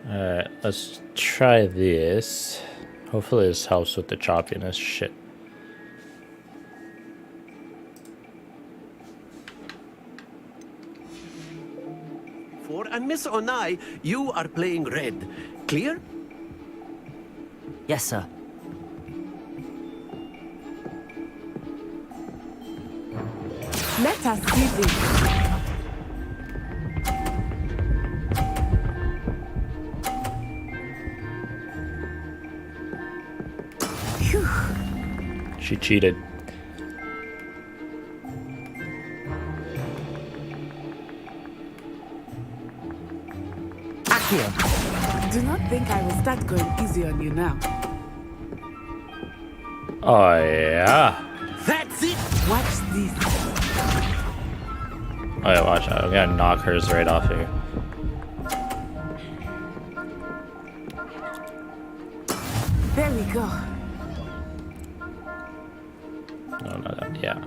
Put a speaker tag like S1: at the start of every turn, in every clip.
S1: Alright, let's try this. Hopefully this helps with the choppiness shit.
S2: And Miss Onai, you are playing red. Clear?
S3: Yes, sir.
S4: Let us see this. Phew.
S1: She cheated.
S4: Do not think I will start going easy on you now.
S1: Oh yeah.
S2: That's it!
S4: Watch this.
S1: Oh yeah, watch out. I'm gonna knock hers right off here.
S4: There we go.
S1: No, no, that, yeah.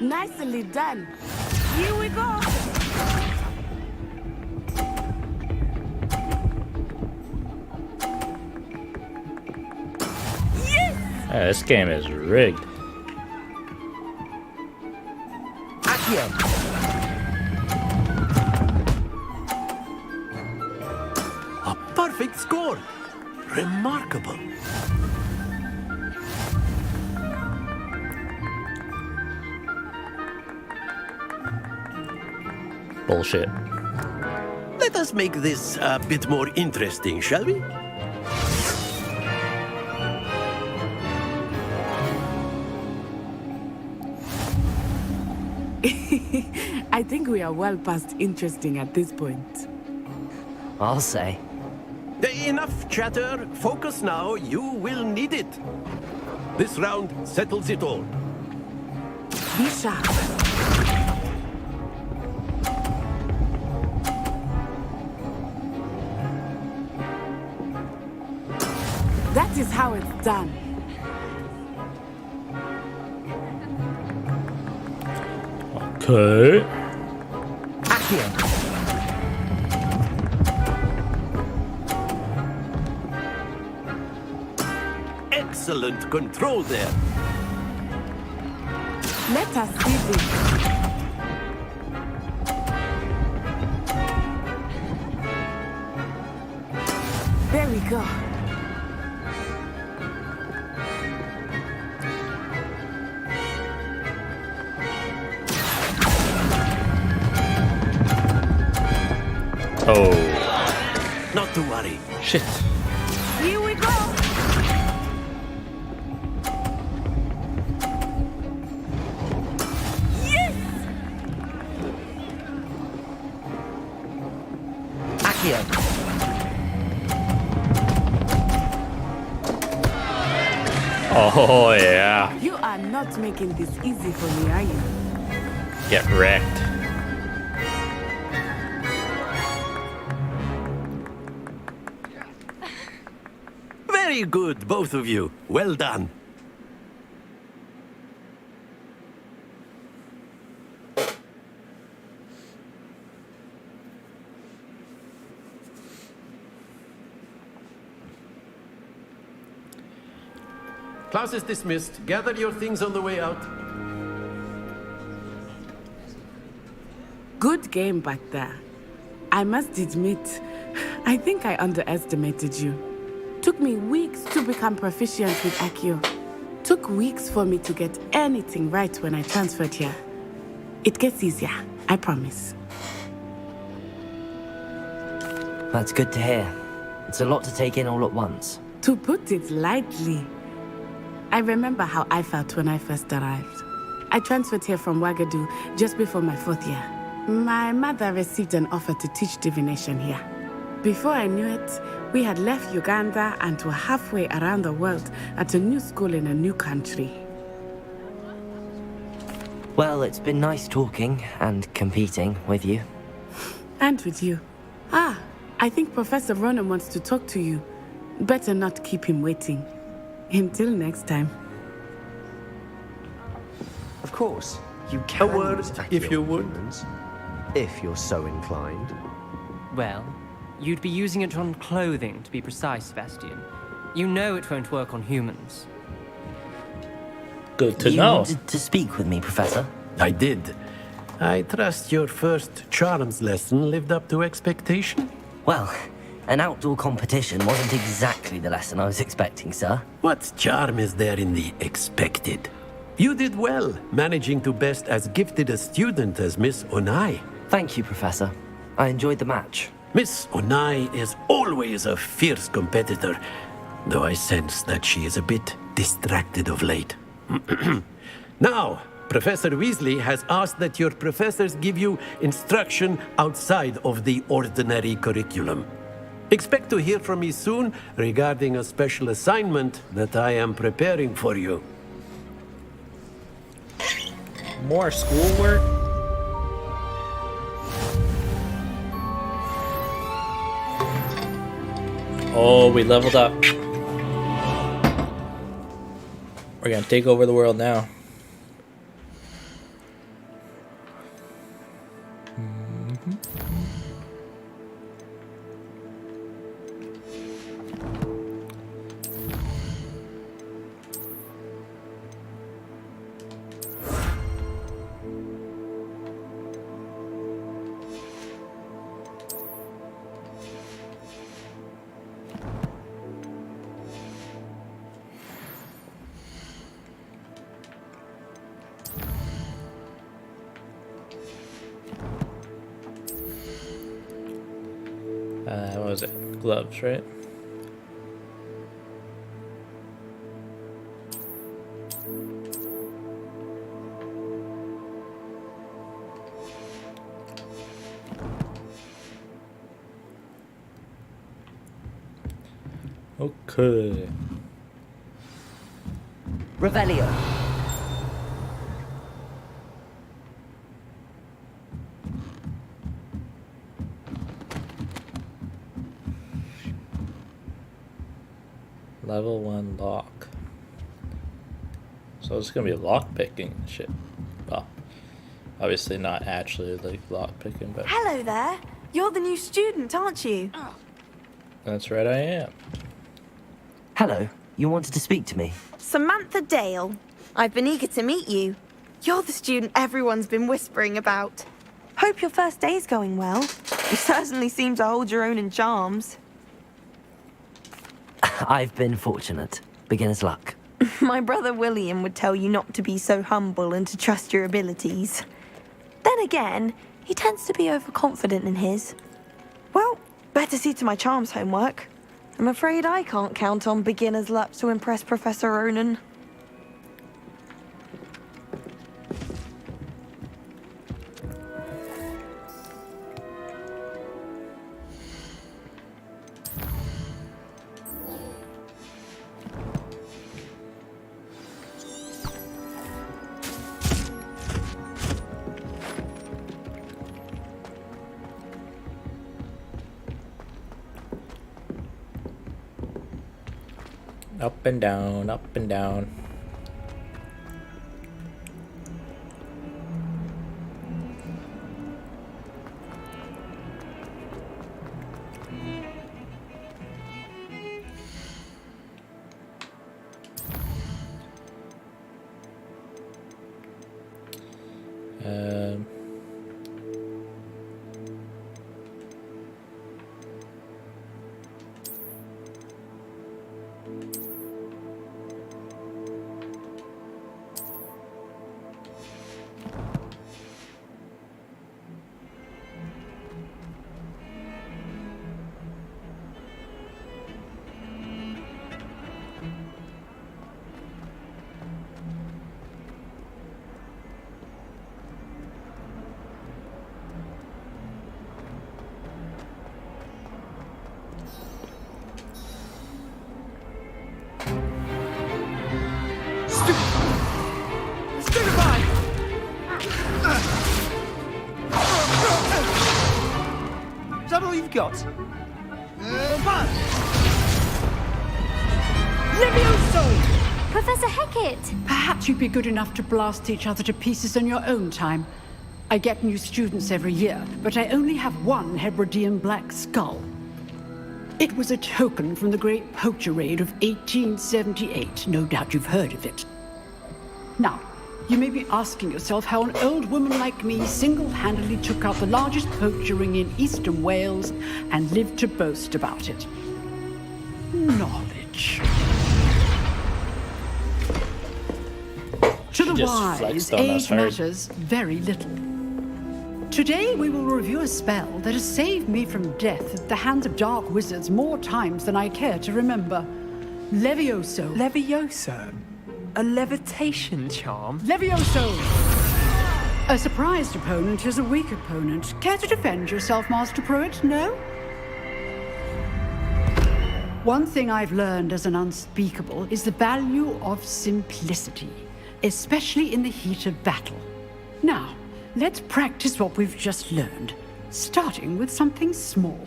S4: Nicely done. Here we go. Yes!
S1: Yeah, this game is rigged.
S3: Accio!
S2: A perfect score! Remarkable.
S1: Bullshit.
S2: Let us make this a bit more interesting, shall we?
S4: I think we are well past interesting at this point.
S3: I'll say.
S2: Enough chatter. Focus now. You will need it. This round settles it all.
S4: Be sharp. That is how it's done.
S1: Okay.
S3: Accio!
S2: Excellent control there.
S4: Let us see this. There we go.
S1: Oh.
S2: Not to worry.
S1: Shit.
S4: Here we go. Yes!
S3: Accio!
S1: Oh yeah.
S4: You are not making this easy for me, are you?
S1: Get wrecked.
S2: Very good, both of you. Well done. Class is dismissed. Gather your things on the way out.
S4: Good game back there. I must admit, I think I underestimated you. Took me weeks to become proficient with Accio. Took weeks for me to get anything right when I transferred here. It gets easier, I promise.
S3: That's good to hear. It's a lot to take in all at once.
S4: To put it lightly, I remember how I felt when I first arrived. I transferred here from Wagadu just before my 4th year. My mother received an offer to teach divination here. Before I knew it, we had left Uganda and were halfway around the world at a new school in a new country.
S3: Well, it's been nice talking and competing with you.
S4: And with you. Ah, I think Professor Ronan wants to talk to you. Better not keep him waiting. Until next time.
S5: course. You can
S2: word,
S5: use
S2: if you would.
S5: humans, if you're so inclined.
S6: Well, you'd be using it on clothing, to be precise, Sebastian. You know it won't work on humans.
S1: Good to
S3: You
S1: know.
S3: wanted to speak with me, Professor?
S2: I did. I trust your first charms lesson lived up to expectation.
S3: Well, an outdoor competition wasn't exactly the lesson I was expecting, sir.
S2: What charm is there in the expected? You did well, managing to best as gifted a student as Miss Onai.
S3: Thank you, Professor. I enjoyed the match.
S2: Miss Onai is always a fierce competitor, though I sense that she is a bit distracted of late. Now, Professor Weasley has asked that your professors give you instruction outside of the ordinary curriculum. Expect to hear from me soon regarding a special assignment that I am preparing for you.
S1: More schoolwork? Oh, we leveled up. We're gonna take over the world now. What was it? Gloves, right? Okay.
S3: Revelio.
S1: Level 1 lock. So it's gonna be lock picking shit. Well, obviously not actually like lock picking, but
S7: Hello there. You're the new student, aren't you?
S1: that's right, I am.
S3: Hello. You wanted to speak to me?
S7: Samantha Dale. I've been eager to meet you. You're the student everyone's been whispering about. Hope your first day's going well. You certainly seem to hold your own in charms.
S3: I've been fortunate. Beginner's luck.
S7: My brother William would tell you not to be so humble and to trust your abilities. Then again, he tends to be overconfident in his. Well, better see to my charms homework. I'm afraid I can't count on beginner's luck to impress Professor Ronan.
S1: Up and down, up and down. Um,
S8: Is that all you've got?
S7: Levioso!
S8: Professor Hecat!
S9: Perhaps you'd be good enough to blast each other to pieces in your own time. I get new students every year, but I only have one Hebridean black skull. It was a token from the Great Poacher Raid of 1878. No doubt you've heard of it. Now, you may be asking yourself how an old woman like me single-handedly took out the largest poacher ring in eastern Wales and lived to boast about it. Knowledge. To the
S1: just
S9: wise,
S1: flexed on us
S9: age
S1: hard.
S9: matters very little. Today we will review a spell that has saved me from death at the hands of dark wizards more times than I care to remember. Levioso.
S10: Levioso? A levitation charm?
S9: Levioso! A surprised opponent is a weak opponent. Care to defend yourself, Master Pruitt? No? One thing I've learned as an unspeakable is the value of simplicity, especially in the heat of battle. Now, let's practice what we've just learned, starting with something small.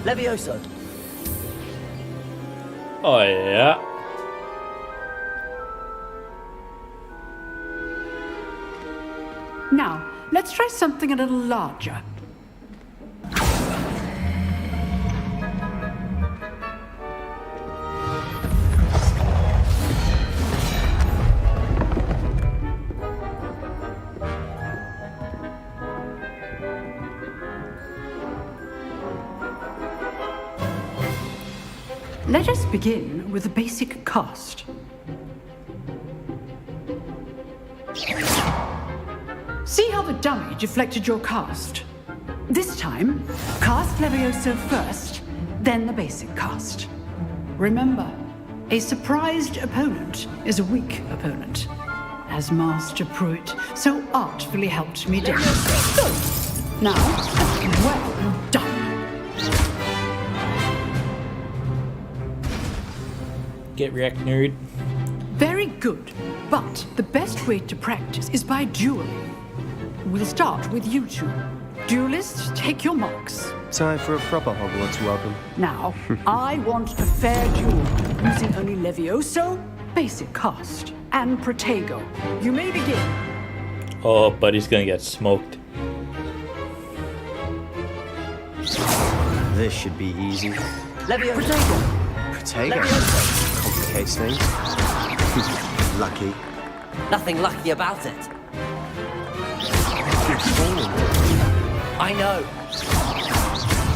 S3: Levioso.
S1: Oh, yeah.
S9: Now, let's try something a little larger. Let us begin with the basic cast. See how the dummy deflected your cast? This time, cast Levioso first, then the basic cast. Remember, a surprised opponent is a weak opponent, as Master Pruitt so artfully helped me demonstrate. Good. Now, well done.
S1: Get wrecked, nerd.
S9: Very good, but the best way to practice is by dueling. We'll start with you two. Duelists, take your marks.
S5: Time for a proper Hogwarts welcome.
S9: Now, I want a fair duel, using only Levioso, basic cast, and Protego. You may begin.
S1: Oh, buddy's gonna get smoked.
S5: This should be easy.
S3: Levioso.
S9: Protego.
S5: Protego. Complicates things. Lucky.
S3: Nothing lucky about it. I know.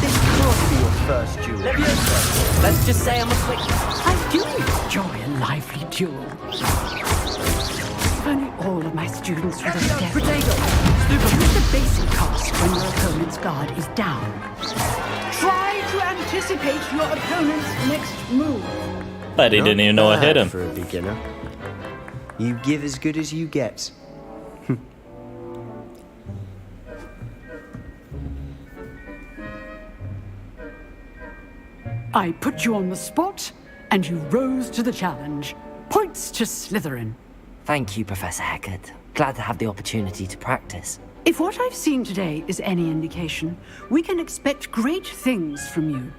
S5: This can't be your first duel.
S3: Levioso. Let's just say I'm a quick.
S9: I do enjoy a lively duel. If only all of my students were as deaf. Use the basic cast when your opponent's guard is down. Try to anticipate your opponent's next move.
S1: But he didn't even know I hit him.
S5: For a beginner. You give as good as you get.
S9: I put you on the spot, and you rose to the challenge. Points to Slytherin.
S3: Thank you, Professor Hecat. Glad to have the opportunity to practice.
S9: If what I've seen today is any indication, we can expect great things from you.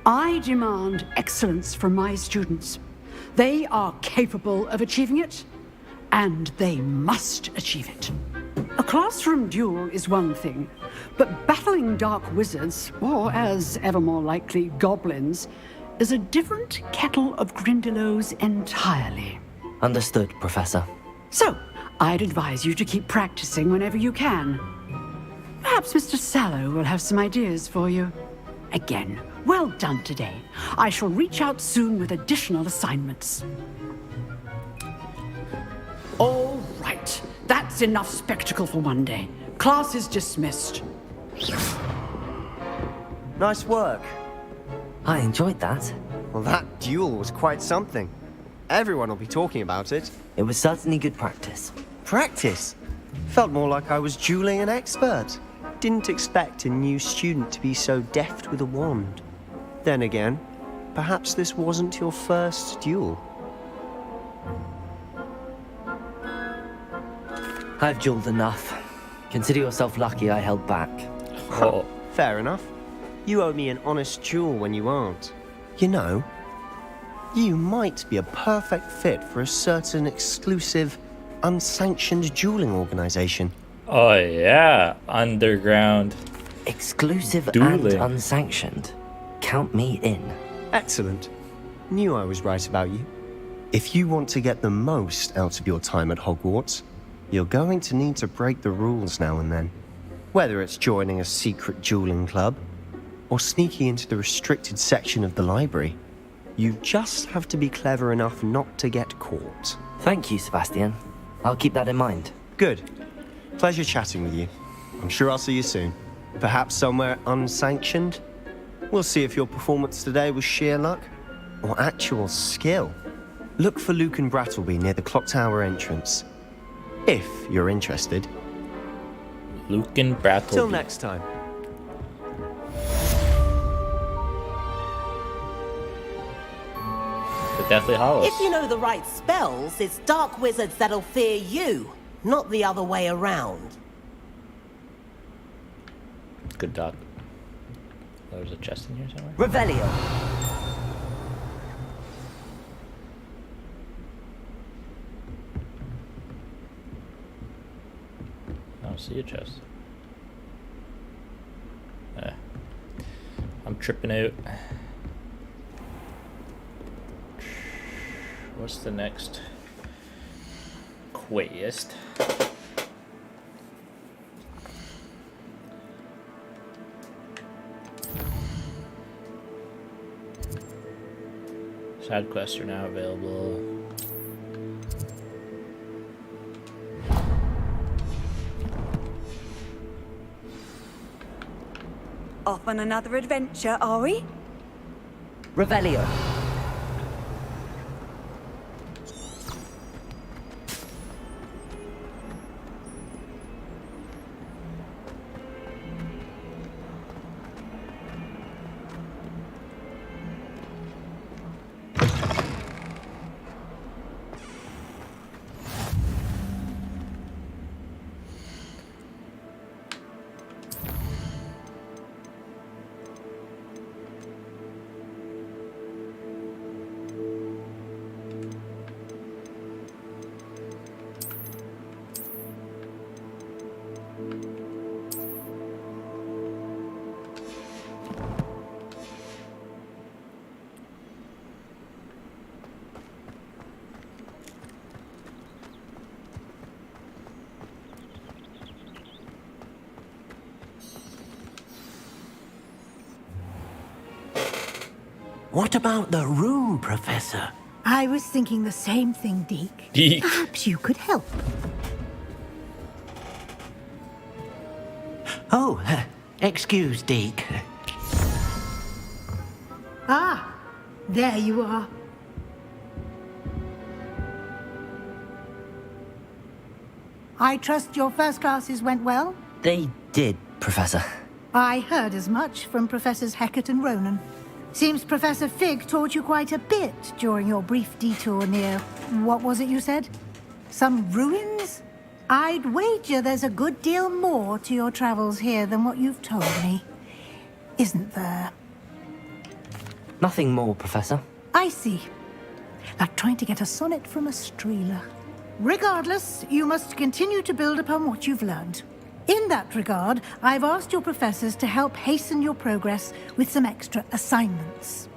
S9: I demand excellence from my students. They are capable of achieving it, and they must achieve it. A classroom duel is one thing, but battling dark wizards, or as ever more likely, goblins, is a different kettle of Grindylows entirely.
S3: Understood, Professor.
S9: So, I'd advise you to keep practicing whenever you can. Perhaps Mr. Sallow will have some ideas for you. Again, well done today. I shall reach out soon with additional assignments. All right, that's enough spectacle for one day. Class is dismissed.
S5: Nice work.
S3: I enjoyed that.
S5: Well, that duel was quite something. Everyone will be talking about it.
S3: It was certainly good practice.
S5: Practice? Felt more like I was dueling an expert. Didn't expect a new student to be so deft with a wand. Then again, perhaps this wasn't your first duel.
S3: I've jeweled enough. Consider yourself lucky I held back.
S1: Oh,
S5: Fair enough. You owe me an honest jewel when you aren't. You know, you might be a perfect fit for a certain exclusive, unsanctioned dueling organization.
S1: oh yeah, underground.
S3: Exclusive
S1: Dueling.
S3: and unsanctioned. Count me in.
S5: Excellent. Knew I was right about you. If you want to get the most out of your time at Hogwarts, you're going to need to break the rules now and then. Whether it's joining a secret dueling club, or sneaking into the restricted section of the library, you just have to be clever enough not to get caught.
S3: Thank you, Sebastian. I'll keep that in mind.
S5: Good. Pleasure chatting with you. I'm sure I'll see you soon. Perhaps somewhere unsanctioned? We'll see if your performance today was sheer luck or actual skill. Look for Luke and Brattleby near the clock tower entrance. If you're interested.
S1: Luke and Brattleby.
S5: Till next time.
S1: The Deathly Hallows.
S8: If you know the right spells, it's dark wizards that'll fear you, not the other way around.
S1: Good dog. There's a chest in here somewhere.
S3: Revelio.
S1: I don't see a chest. I'm tripping out. What's the next quest? Side quests are now available.
S11: Off on another adventure, are we?
S3: Revelio.
S2: What about the room, Professor?
S11: I was thinking the same thing, Deke.
S1: Deke.
S11: Perhaps you could help.
S2: Oh, excuse, Deke.
S11: Ah, there you are. I trust your first classes went well?
S3: They did, Professor.
S11: I heard as much from Professors Hecat and Ronan. Seems Professor Fig taught you quite a bit during your brief detour near... what was it you said? Some ruins? I'd wager there's a good deal more to your travels here than what you've told me. Isn't there?
S3: Nothing more, Professor.
S11: I see. Like trying to get a sonnet from a streeler. Regardless, you must continue to build upon what you've learned. In that regard, I've asked your professors to help hasten your progress with some extra assignments.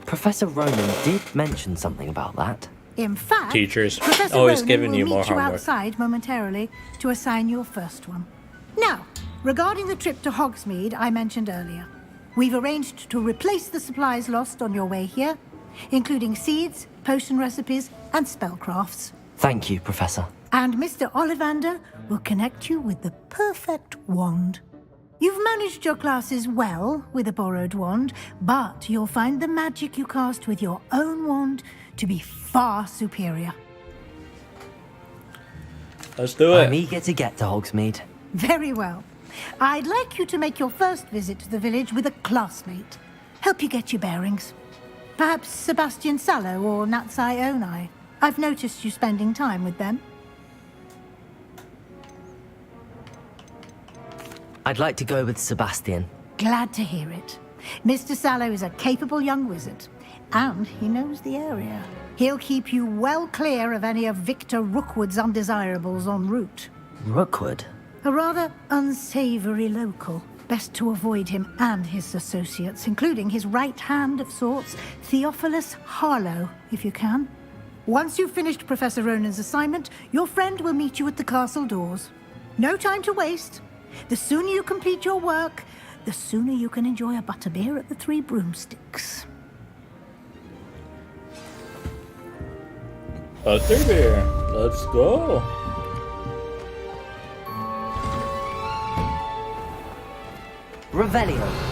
S3: Professor Ronan did mention something about that.
S11: In fact,
S1: Teachers
S11: Professor
S1: always
S11: Ronan
S1: giving
S11: will
S1: you
S11: meet
S1: more
S11: you
S1: homework.
S11: outside momentarily to assign your first one. Now, regarding the trip to Hogsmeade I mentioned earlier, we've arranged to replace the supplies lost on your way here, including seeds, potion recipes, and spellcrafts.
S3: Thank you, Professor.
S11: And Mr. Ollivander will connect you with the perfect wand. You've managed your classes well with a borrowed wand, but you'll find the magic you cast with your own wand to be far superior.
S1: Let's do it.
S3: I'm eager to get to Hogsmeade.
S11: Very well. I'd like you to make your first visit to the village with a classmate. Help you get your bearings. Perhaps Sebastian Sallow or Natsai Onai. I've noticed you spending time with them.
S3: I'd like to go with Sebastian.
S11: Glad to hear it. Mr. Sallow is a capable young wizard, and he knows the area. He'll keep you well clear of any of Victor Rookwood's undesirables en route.
S3: Rookwood?
S11: A rather unsavory local. Best to avoid him and his associates, including his right hand of sorts, Theophilus Harlow, if you can. Once you've finished Professor Ronan's assignment, your friend will meet you at the castle doors. No time to waste. The sooner you complete your work, the sooner you can enjoy a butterbeer at the Three Broomsticks.
S1: Butterbeer, let's go.
S3: Revelio.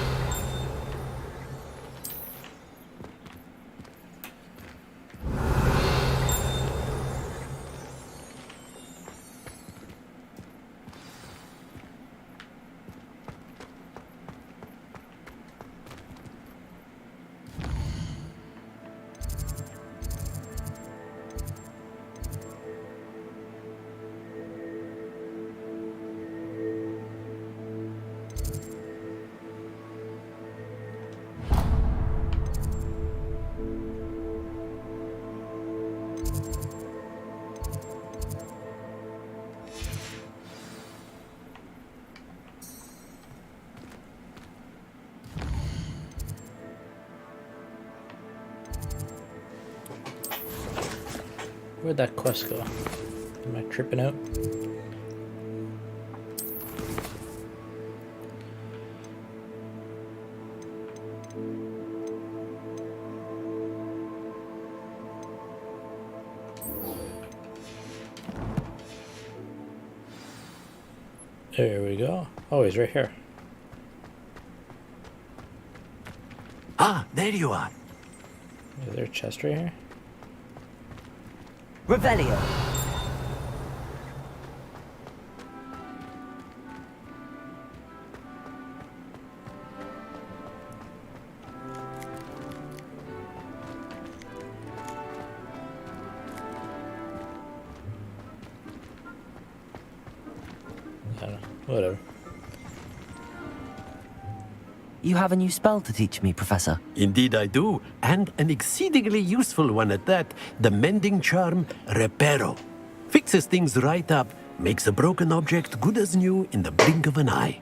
S1: Where'd that quest go? Am I tripping out? There we go. Oh, he's right here.
S2: Ah, there you are.
S1: Is there a chest right here?
S3: Revelio.
S1: I don't know. Whatever.
S3: You have a new spell to teach me, Professor.
S2: Indeed I do, and an exceedingly useful one at that. The mending charm, Reparo. Fixes things right up, makes a broken object good as new in the blink of an eye.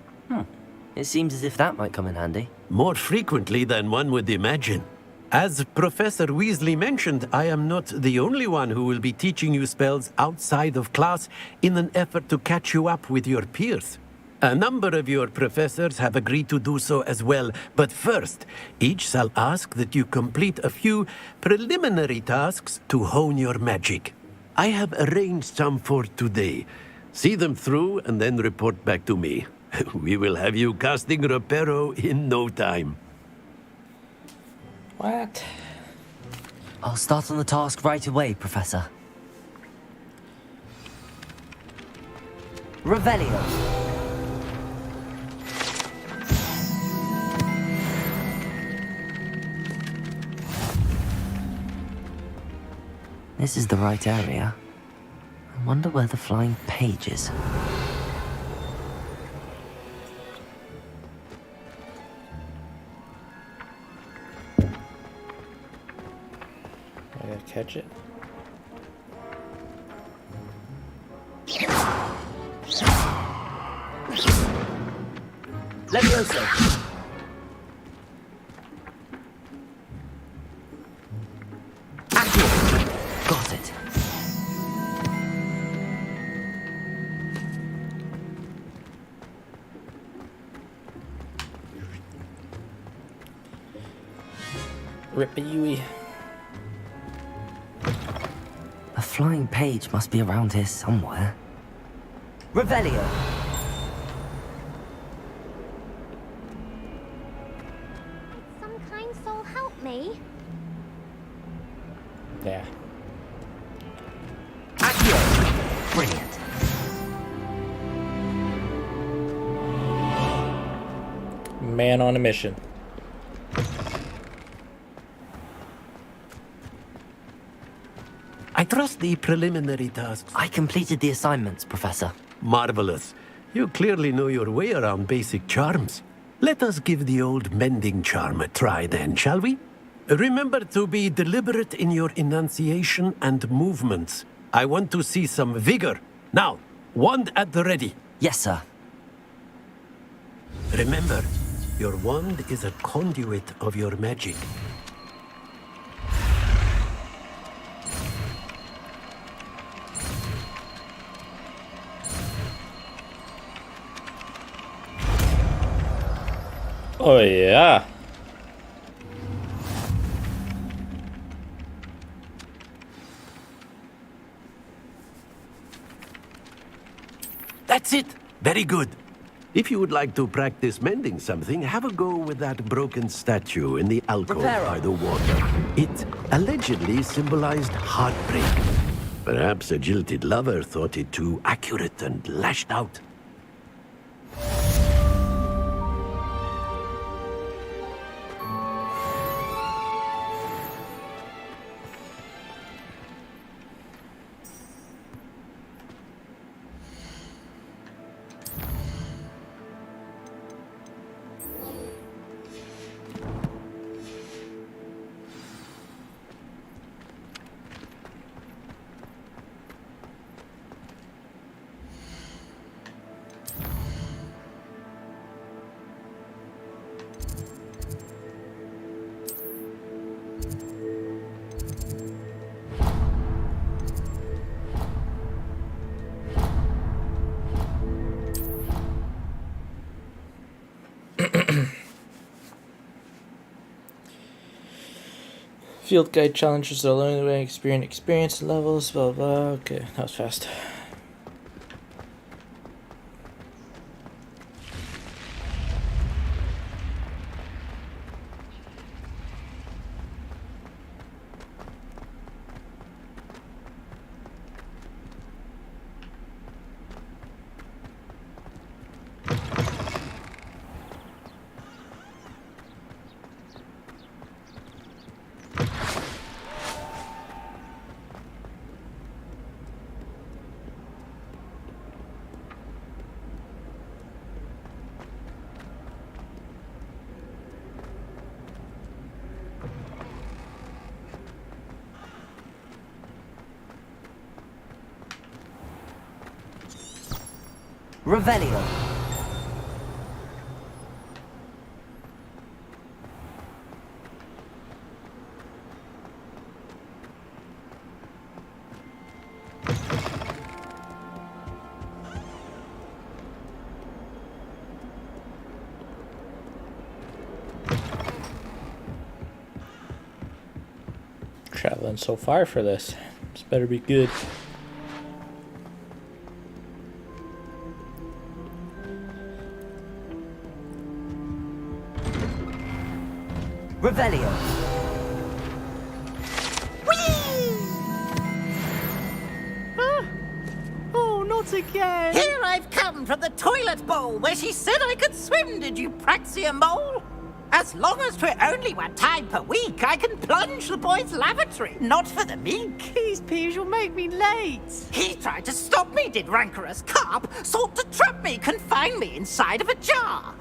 S3: It seems as if that might come in handy.
S2: More frequently than one would imagine. As Professor Weasley mentioned, I am not the only one who will be teaching you spells outside of class in an effort to catch you up with your peers. A number of your professors have agreed to do so as well, but first, each shall ask that you complete a few preliminary tasks to hone your magic. I have arranged some for today. See them through and then report back to me. We will have you casting Reparo in no time.
S1: What?
S3: I'll start on the task right away, Professor. Revelio. This is the right area. I wonder where the flying page is.
S1: I gotta catch it.
S3: Levioso. Got it.
S1: Rippy-Yui.
S3: A flying page must be around here somewhere. Revelio.
S12: Some kind soul help me.
S1: Yeah.
S3: Accio. Brilliant.
S1: Man on a mission.
S2: trust the preliminary tasks.
S3: I completed the assignments, Professor.
S2: Marvelous. You clearly know your way around basic charms. Let us give the old mending charm a try then, shall we? Remember to be deliberate in your enunciation and movements. I want to see some vigor. Now, wand at the ready.
S3: Yes, sir.
S2: Remember, your wand is a conduit of your magic.
S1: Oh yeah.
S2: That's it. Very good. If you would like to practice mending something, have a go with that broken statue in the alcove by the water. It allegedly symbolized heartbreak. Perhaps a jilted lover thought it too accurate and lashed out.
S1: Field guide challenges are learning way experience levels, blah blah. Okay, that was fast.
S3: Revelio.
S1: Traveling so far for this. This better be good.
S3: Revelio.
S8: Oh, not again. Here I've come from the toilet bowl where she said I could swim, did you praxia mole? As long as 'twere only 1 time per week, I can plunge the boy's lavatory, not for the meek. Please, Peeves, you'll make me late. He tried to stop me, did rancorous carp, sought to trap me, confine me inside of a jar.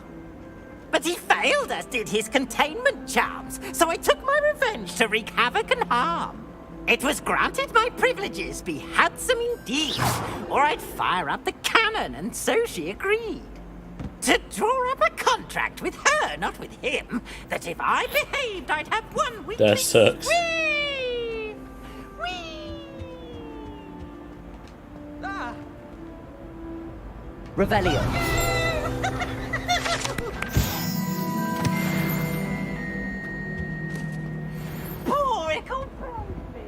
S8: But he failed, as did his containment charms, so I took my revenge to wreak havoc and harm. It was granted my privileges be handsome indeed, or I'd fire up the cannon, and so she agreed. To draw up a contract with her, not with him, that if I behaved, I'd have 1 weekly...
S1: That sucks.
S8: Whee! Whee! Ah!
S3: Revelio.
S8: Poor ickle baby!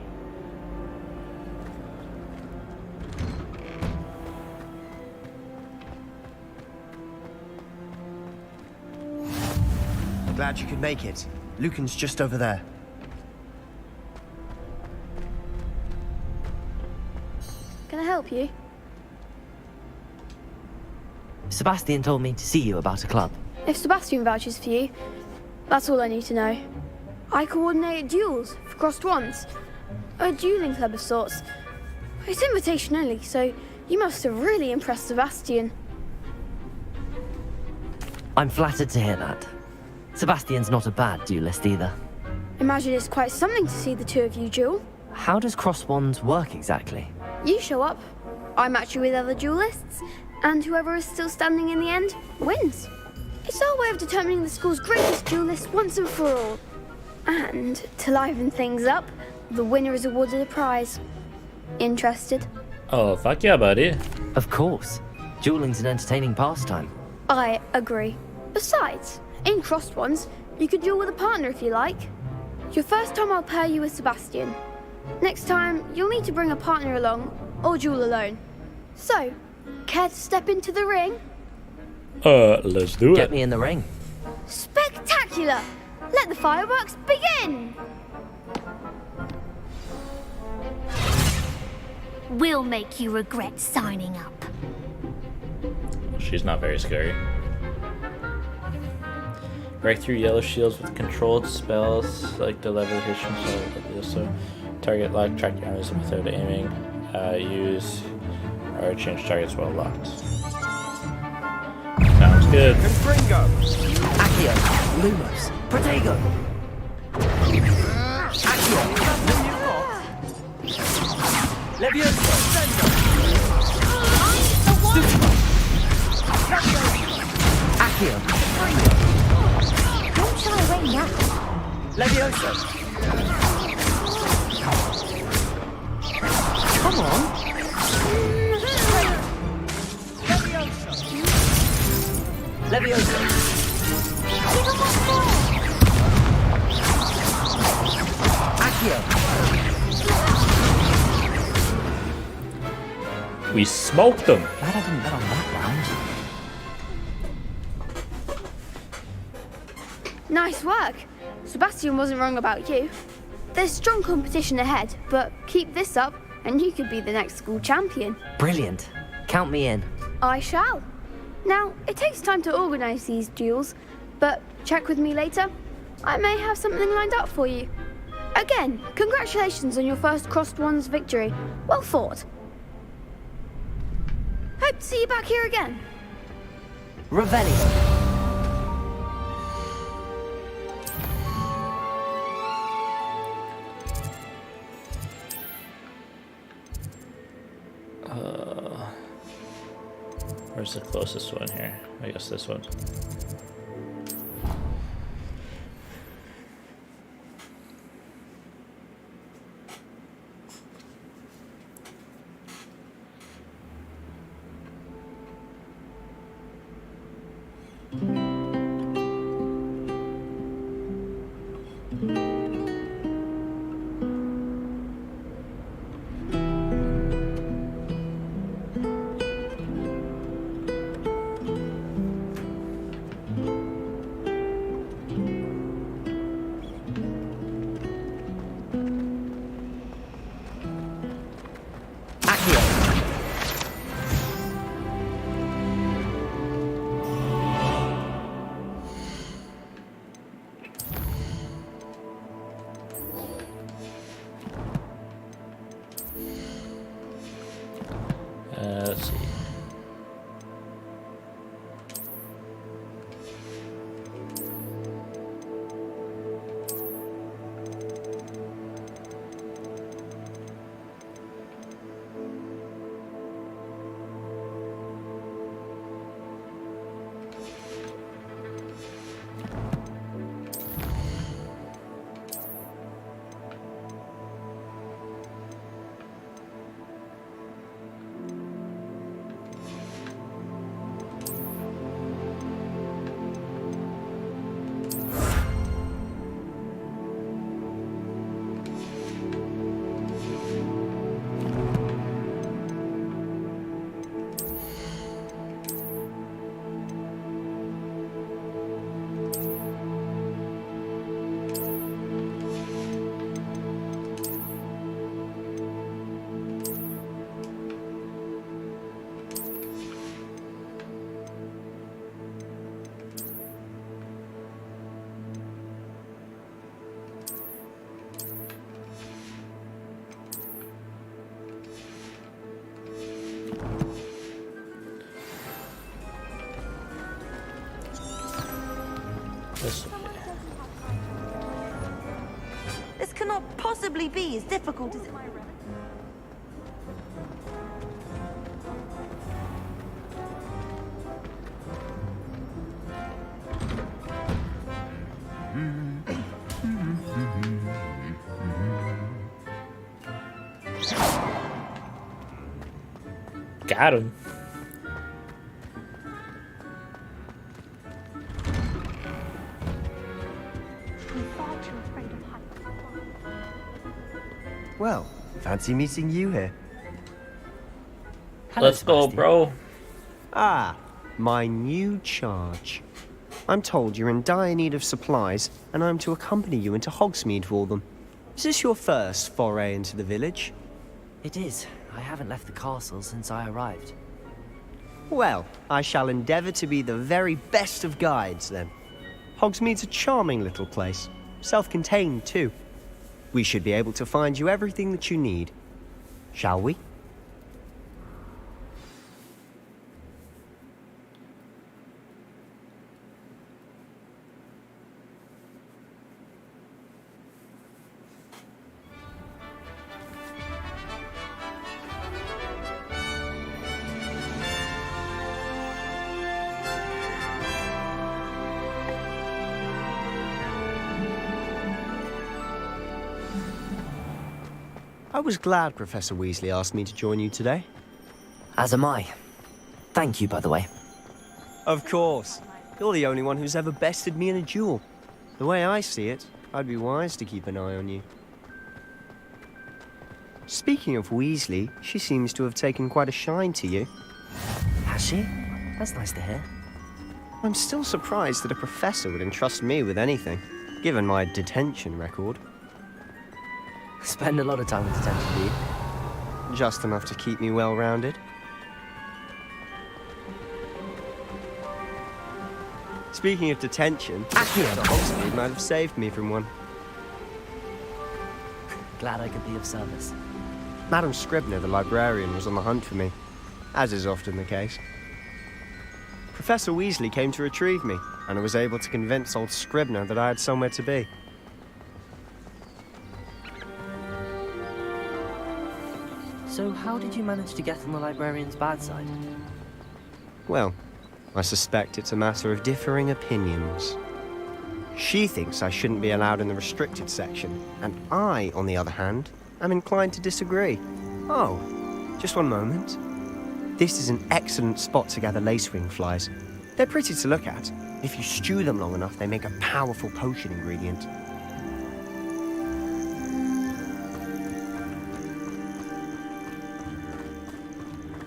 S5: Glad you could make it. Lucan's just over there.
S12: Can I help you?
S3: Sebastian told me to see you about a club.
S12: If Sebastian vouches for you, that's all I need to know. I coordinate duels for crossed wands. A dueling club of sorts.
S13: It's invitation only, so you must have really impressed Sebastian.
S3: I'm flattered to hear that. Sebastian's not a bad duelist either.
S13: Imagine it's quite something to see the two of you duel.
S3: How does cross wands work exactly?
S13: You show up, I match you with other duelists, and whoever is still standing in the end wins. It's our way of determining the school's greatest duelist once and for all. And to liven things up, the winner is awarded a prize. Interested?
S1: Oh, fuck yeah, buddy.
S3: Of course. Dueling's an entertaining pastime.
S13: I agree. Besides, in crossed ones, you could duel with a partner if you like. Your first time I'll pair you with Sebastian. Next time, you'll need to bring a partner along, or duel alone. So, care to step into the ring?
S1: Let's do it.
S3: Get me in the ring.
S13: Spectacular! Let the fireworks begin!
S12: We'll make you regret signing up.
S1: She's not very scary. Break through yellow shields with controlled spells like the levitation so target lock, track your enemies without aiming. Use or change targets while locked. Sounds good.
S10: Confringo!
S3: Accio! Lumos! Protego! Accio!
S10: Levioso! Sendo!
S3: Accio!
S12: Don't shy away now.
S10: Levioso!
S3: Come on!
S10: Levioso!
S3: Accio!
S1: We smoked them.
S3: Glad I didn't bet on that round.
S13: Nice work. Sebastian wasn't wrong about you. There's strong competition ahead, but keep this up and you could be the next school champion.
S3: Brilliant. Count me in.
S13: I shall. Now, it takes time to organise these duels, but check with me later. I may have something lined up for you. Again, congratulations on your first crossed ones victory. Well fought. Hope to see you back here again.
S3: Revelio.
S1: Where's the closest one here? I guess this one. This
S7: This cannot possibly be as difficult as it might.
S1: got him.
S5: Well, fancy meeting you here.
S1: Let's go, bro.
S5: Ah, my new charge. I'm told you're in dire need of supplies, and I'm to accompany you into Hogsmeade for them. Is this your first foray into the village?
S3: It is. I haven't left the castle since I arrived.
S5: Well, I shall endeavour to be the very best of guides, then. Hogsmeade's a charming little place. Self-contained, too. We should be able to find you everything that you need. Shall we? I was glad Professor Weasley asked me to join you today.
S3: As am I. Thank you, by the way.
S5: Of course. You're the only one who's ever bested me in a duel. The way I see it, I'd be wise to keep an eye on you. Speaking of Weasley, she seems to have taken quite a shine to you.
S3: Has she? That's nice to hear.
S5: I'm still surprised that a professor would entrust me with anything, given my detention record.
S3: Spend a lot of time in detention, do you?
S5: Just enough to keep me well-rounded. Speaking of detention, Hogsmeade might have saved me from one.
S3: Glad I could be of service.
S5: Madam Scribner, the librarian, was on the hunt for me, as is often the case. Professor Weasley came to retrieve me, and I was able to convince old Scribner that I had somewhere to be.
S3: So how did you manage to get on the librarian's bad side?
S5: Well, I suspect it's a matter of differing opinions. She thinks I shouldn't be allowed in the restricted section, and I, on the other hand, am inclined to disagree. Oh, just one moment. This is an excellent spot to gather lacewing flies. They're pretty to look at. If you stew them long enough, they make a powerful potion ingredient.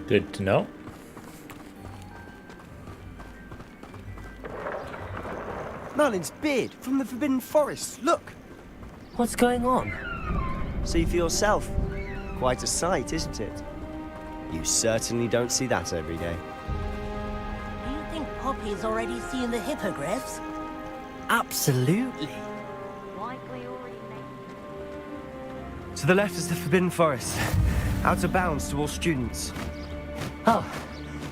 S1: Good to know.
S5: Merlin's beard from the Forbidden Forest, look!
S3: What's going on?
S5: See for yourself. Quite a sight, isn't it? You certainly don't see that every day.
S8: Do you think Poppy's already seen the hippogriffs?
S3: Absolutely.
S5: To the left is the Forbidden Forest. Out of bounds to all students.
S3: Oh,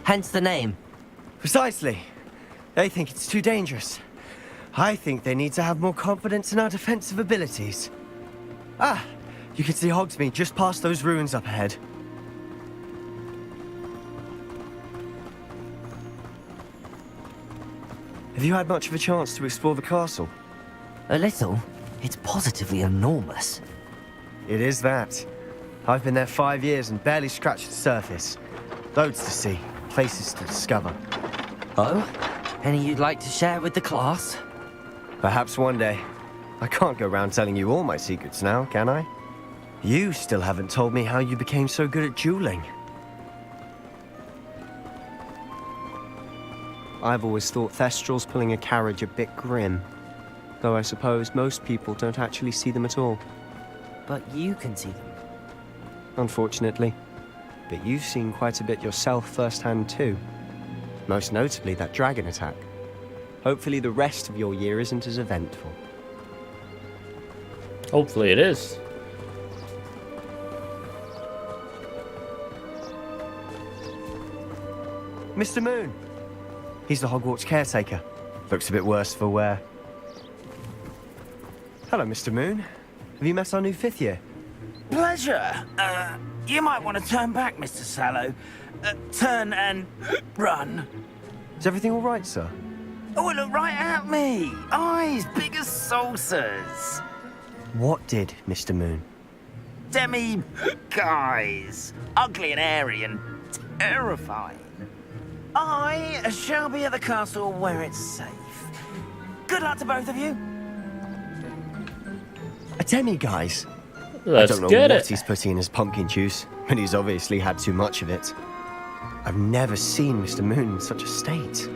S3: hence the name.
S5: Precisely. They think it's too dangerous. I think they need to have more confidence in our defensive abilities. Ah, you can see Hogsmeade just past those ruins up ahead. Have you had much of a chance to explore the castle?
S3: A little. It's positively enormous.
S5: It is that. I've been there 5 years and barely scratched the surface. Loads to see, places to discover.
S3: Oh? Any you'd like to share with the class?
S5: Perhaps one day. I can't go around telling you all my secrets now, can I? You still haven't told me how you became so good at dueling. I've always thought Thestrals pulling a carriage a bit grim. Though I suppose most people don't actually see them at all.
S3: But you can see them.
S5: Unfortunately. But you've seen quite a bit yourself firsthand too. Most notably that dragon attack. Hopefully the rest of your year isn't as eventful.
S1: Hopefully it is.
S5: Mr. Moon. He's the Hogwarts caretaker. Looks a bit worse for wear. Hello, Mr. Moon. Have you met our new 5th year?
S14: Pleasure. You might want to turn back, Mr. Sallow. Turn and run.
S5: Is everything all right, sir?
S14: Oh, look right at me. Eyes big as saucers.
S5: What did, Mr. Moon?
S14: Guys. Ugly and airy and terrifying. I shall be at the castle where it's safe. Good luck to both of you.
S5: A demi-guise?
S1: Let's
S5: I don't know
S1: get
S5: what
S1: it.
S5: he's putting in his pumpkin juice, but he's obviously had too much of it. I've never seen Mr. Moon in such a state.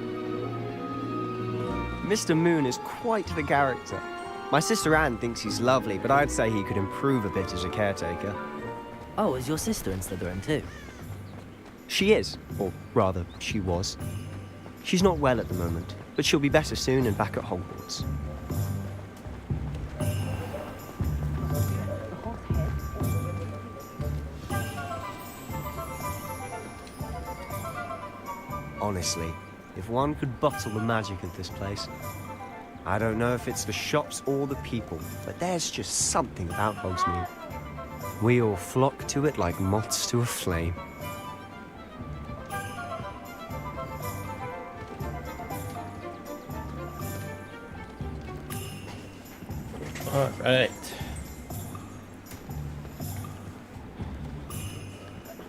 S5: Mr. Moon is quite the character. My sister Anne thinks he's lovely, but I'd say he could improve a bit as a caretaker.
S3: Oh, is your sister in Slytherin too?
S5: She is, or rather, she was. She's not well at the moment, but she'll be better soon and back at Hogwarts. Honestly, if one could bottle the magic of this place. I don't know if it's the shops or the people, but there's just something about Hogsmeade. We all flock to it like moths to a flame.
S1: Alright.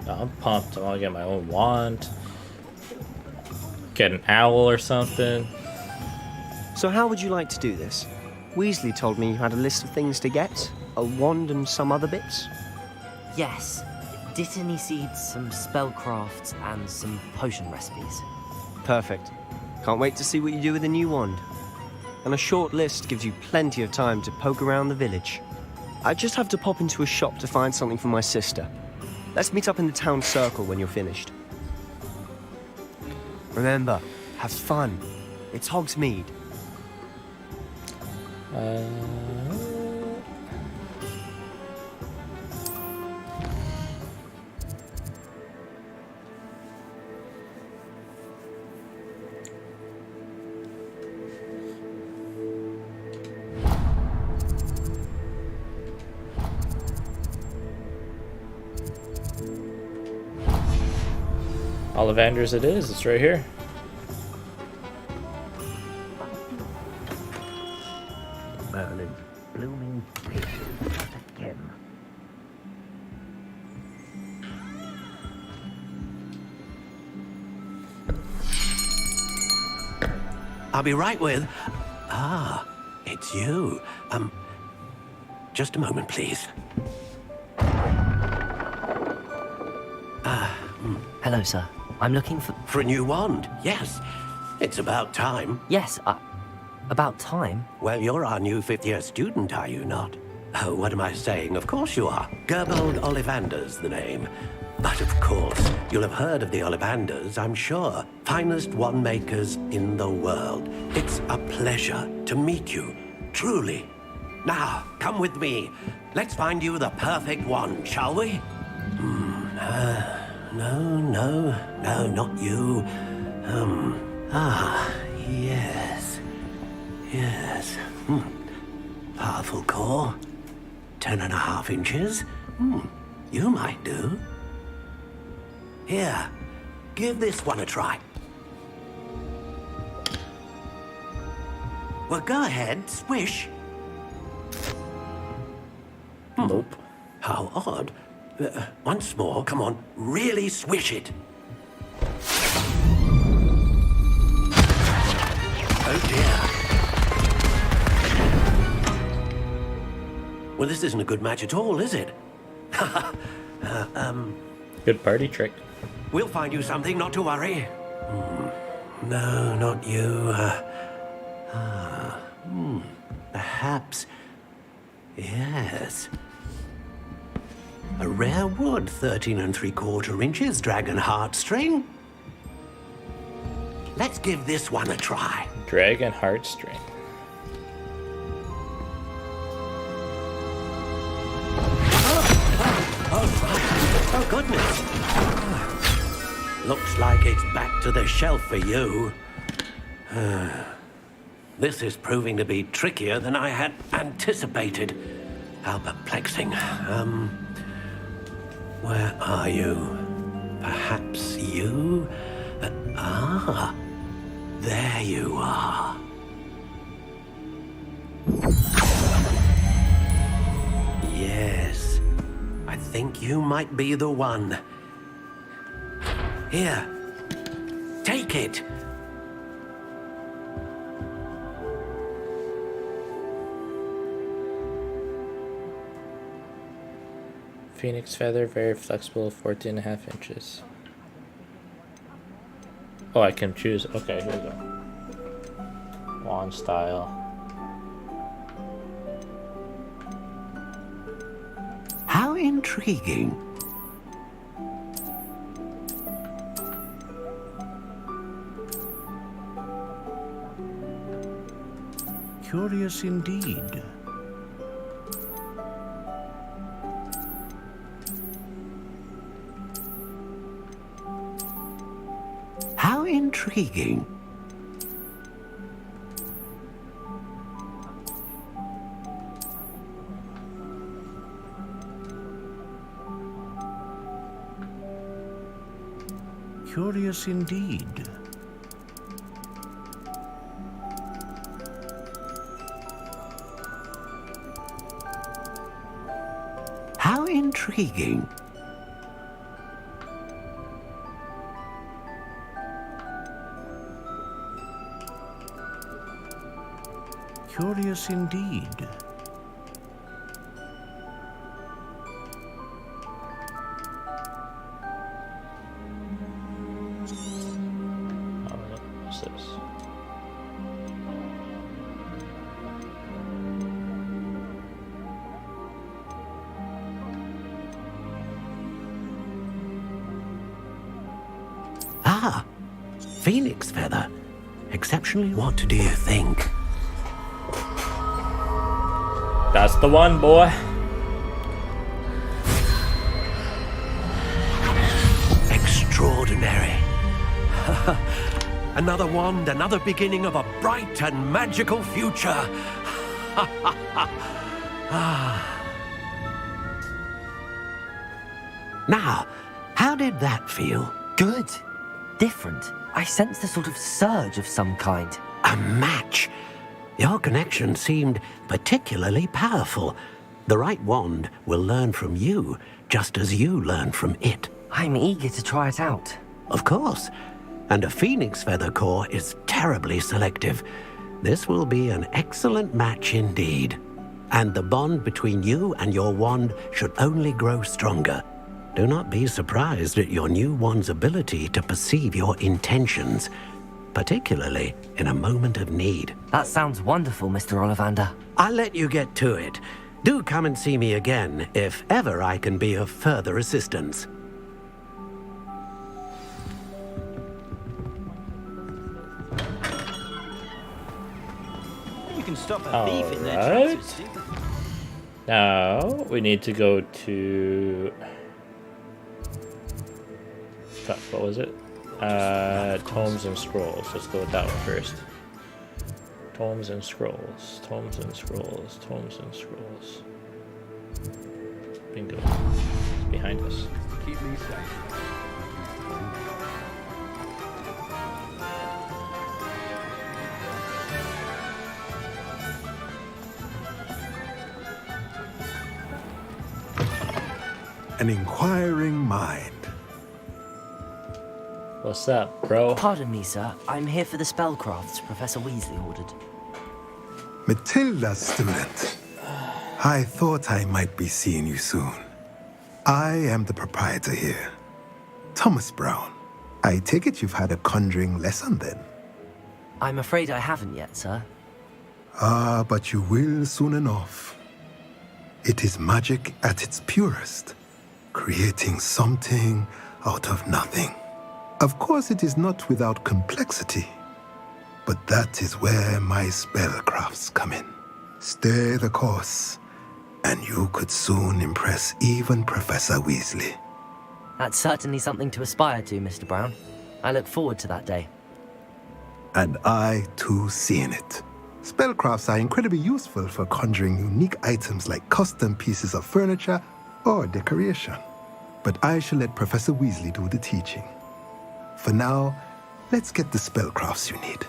S1: I'm pumped. I want to get my own wand. Get an owl or something.
S5: So how would you like to do this? Weasley told me you had a list of things to get. A wand and some other bits.
S3: Yes. Dittany seeds, some spellcrafts, and some potion recipes.
S5: Perfect. Can't wait to see what you do with the new wand. And a short list gives you plenty of time to poke around the village. I just have to pop into a shop to find something for my sister. Let's meet up in the town circle when you're finished. Remember, have fun. It's Hogsmeade.
S1: Ollivanders it is. It's right here.
S10: Merlin's blooming pig again.
S2: I'll be right with... Ah, it's you. Just a moment, please.
S3: Hello, sir. I'm looking for...
S2: For a new wand, yes. It's about time.
S3: Yes, about time?
S2: Well, you're our new 5th-year student, are you not? Oh, what am I saying? Of course you are. Gerbold Ollivander's the name. But of course, you'll have heard of the Ollivanders, I'm sure. Finest wand makers in the world. It's a pleasure to meet you, truly. Now, come with me. Let's find you the perfect wand, shall we? No, not you. Yes. Powerful core. 10.5 inches. You might do. Here, give this one a try. Well, go ahead, swish.
S1: Nope.
S2: How odd. Once more, come on, really swish it. Oh dear. Well, this isn't a good match at all, is it?
S1: Good party trick.
S2: We'll find you something, not to worry. No, not you. Perhaps. Yes. A rare wood, 13 3/4 inches, dragon heartstring. Let's give this one a try.
S1: Dragon heartstring.
S2: Oh, goodness. Looks like it's back to the shelf for you. This is proving to be trickier than I had anticipated. How perplexing. Where are you? Perhaps you? There you are. Yes, I think you might be the one. Here, take it.
S1: Phoenix feather, very flexible, 14.5 inches. Oh, I can choose. Okay, here we go. Wand style.
S2: How intriguing. Curious indeed. How intriguing. Curious indeed. How intriguing. Curious indeed.
S1: What's this?
S2: Ah, Phoenix feather. Exceptionally, what do you think?
S1: That's the one, boy.
S2: Extraordinary. Another wand, another beginning of a bright and magical future. Now, how did that feel?
S3: Good. Different. I sensed a sort of surge of some kind.
S2: A match. Your connection seemed particularly powerful. The right wand will learn from you, just as you learn from it.
S3: I'm eager to try it out.
S2: Of course. And a phoenix feather core is terribly selective. This will be an excellent match indeed. And the bond between you and your wand should only grow stronger. Do not be surprised at your new wand's ability to perceive your intentions, particularly in a moment of need.
S3: That sounds wonderful, Mr. Ollivander.
S2: I'll let you get to it. Do come and see me again if ever I can be of further assistance.
S10: You can stop a thief in their
S1: Alright.
S10: tracks, Steve.
S1: Now we need to go to. Fuck, what was it? Tomes and scrolls. Let's go with that one first. Tomes and scrolls. Tomes and scrolls. Tomes and scrolls. Bingo. It's behind us.
S10: Keep me safe.
S15: An inquiring mind.
S1: What's up, bro?
S3: Pardon me, sir. I'm here for the spellcrafts Professor Weasley ordered.
S15: Matilda's student. I thought I might be seeing you soon. I am the proprietor here, Thomas Brown. I take it you've had a conjuring lesson then?
S3: I'm afraid I haven't yet, sir.
S15: Ah, but you will soon enough. It is magic at its purest, creating something out of nothing. Of course, it is not without complexity, but that is where my spellcrafts come in. Stay the course, and you could soon impress even Professor Weasley.
S3: That's certainly something to aspire to, Mr. Brown. I look forward to that day.
S15: And I, too, seeing it. Spellcrafts are incredibly useful for conjuring unique items like custom pieces of furniture or decoration. But I shall let Professor Weasley do the teaching. For now, let's get the spellcrafts you need.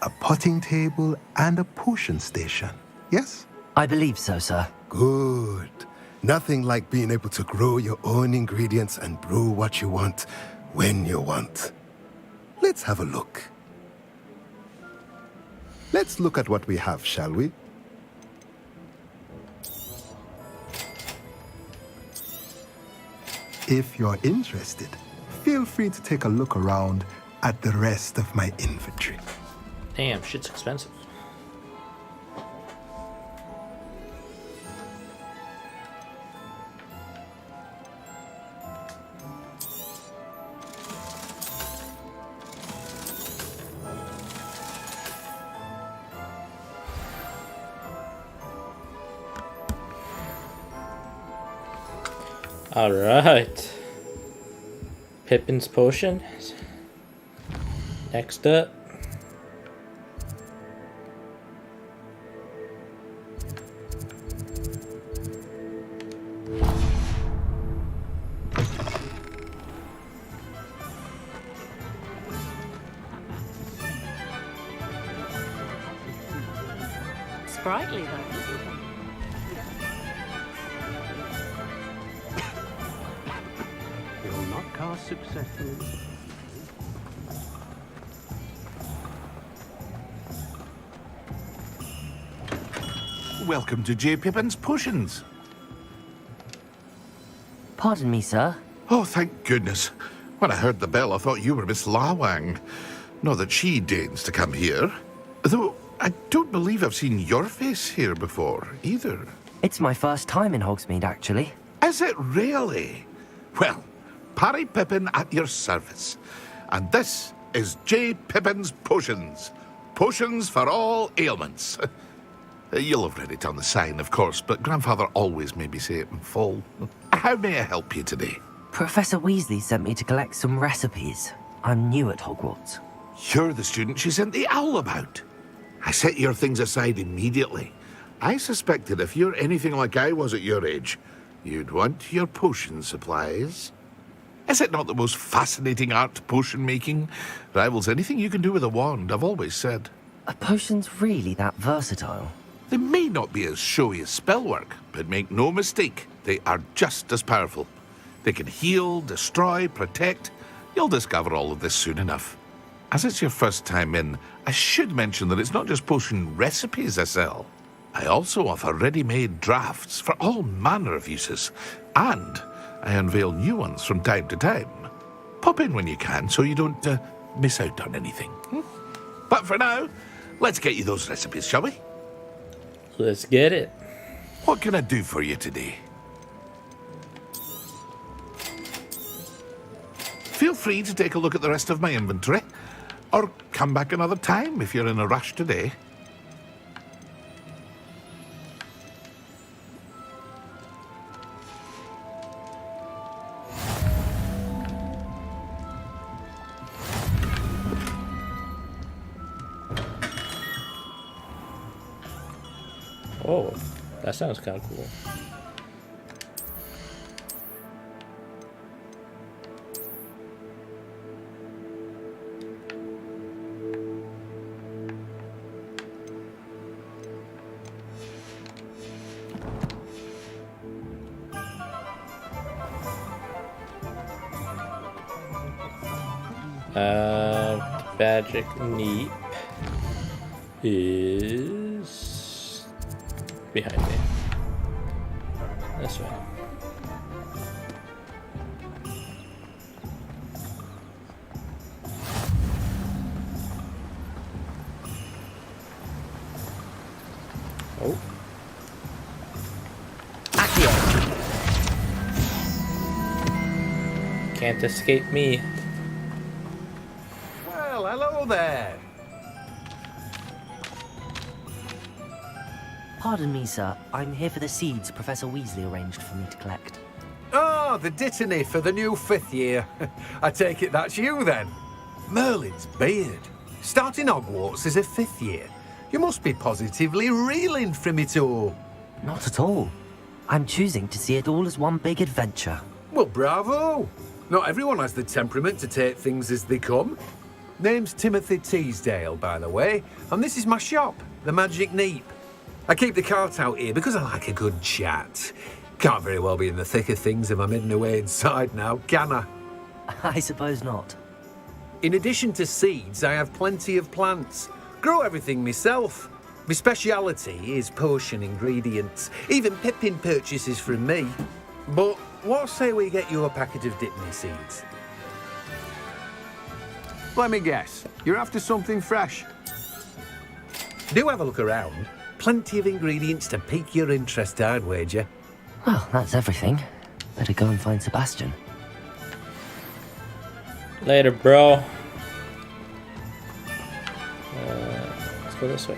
S15: A potting table and a potion station, yes?
S3: I believe so, sir.
S15: Good. Nothing like being able to grow your own ingredients and brew what you want when you want. Let's have a look. Let's look at what we have, shall we? If you're interested, feel free to take a look around at the rest of my inventory.
S1: Damn, shit's expensive. Alright. Pippin's potion. Next up.
S16: Sprightly, though.
S10: Will not cast successfully.
S17: Welcome to J. Pippin's Potions.
S3: Pardon me, sir.
S17: Oh, thank goodness. When I heard the bell, I thought you were Miss Lawang. Not that she deigns to come here. Though, I don't believe I've seen your face here before, either.
S3: It's my first time in Hogsmeade, actually.
S17: Is it really? Well, Parry Pippin at your service. And this is J. Pippin's Potions. Potions for all ailments. You'll have read it on the sign, of course, but Grandfather always made me say it in full. How may I help you today?
S3: Professor Weasley sent me to collect some recipes. I'm new at Hogwarts.
S17: You're the student she sent the owl about. I set your things aside immediately. I suspected if you're anything like I was at your age, you'd want your potion supplies. Is it not the most fascinating art, potion making? Rivals anything you can do with a wand, I've always said.
S3: Are potions really that versatile?
S17: They may not be as showy as spellwork, but make no mistake, they are just as powerful. They can heal, destroy, protect. You'll discover all of this soon enough. As it's your first time in, I should mention that it's not just potion recipes I sell. I also offer ready-made drafts for all manner of uses, and I unveil new ones from time to time. Pop in when you can so you don't miss out on anything. But for now, let's get you those recipes, shall we?
S1: Let's get it.
S17: What can I do for you today? Feel free to take a look at the rest of my inventory, or come back another time if you're in a rush today.
S1: Oh, that sounds kind of cool. Magic Neep is behind me. This way. Oh. Can't escape me.
S18: Well, hello there.
S3: Pardon me, sir. I'm here for the seeds Professor Weasley arranged for me to collect.
S18: Oh, the dittany for the new 5th year. I take it that's you, then. Merlin's beard. Starting Hogwarts as a 5th year. You must be positively reeling from it all.
S3: Not at all. I'm choosing to see it all as one big adventure.
S18: Well, bravo! Not everyone has the temperament to take things as they come. Name's Timothy Teasdale, by the way, and this is my shop, the Magic Neep. I keep the cart out here because I like a good chat. Can't very well be in the thick of things if I'm hidden away inside now, can I?
S3: I suppose not.
S18: In addition to seeds, I have plenty of plants. Grow everything myself. My speciality is potion ingredients. Even Pippin purchases from me. But what say we get you a packet of Dipney seeds?
S19: Let me guess. You're after something fresh.
S18: Do have a look around. Plenty of ingredients to pique your interest, I'd wager.
S3: Well, that's everything. Better go and find Sebastian.
S1: Later, bro. Let's go this way.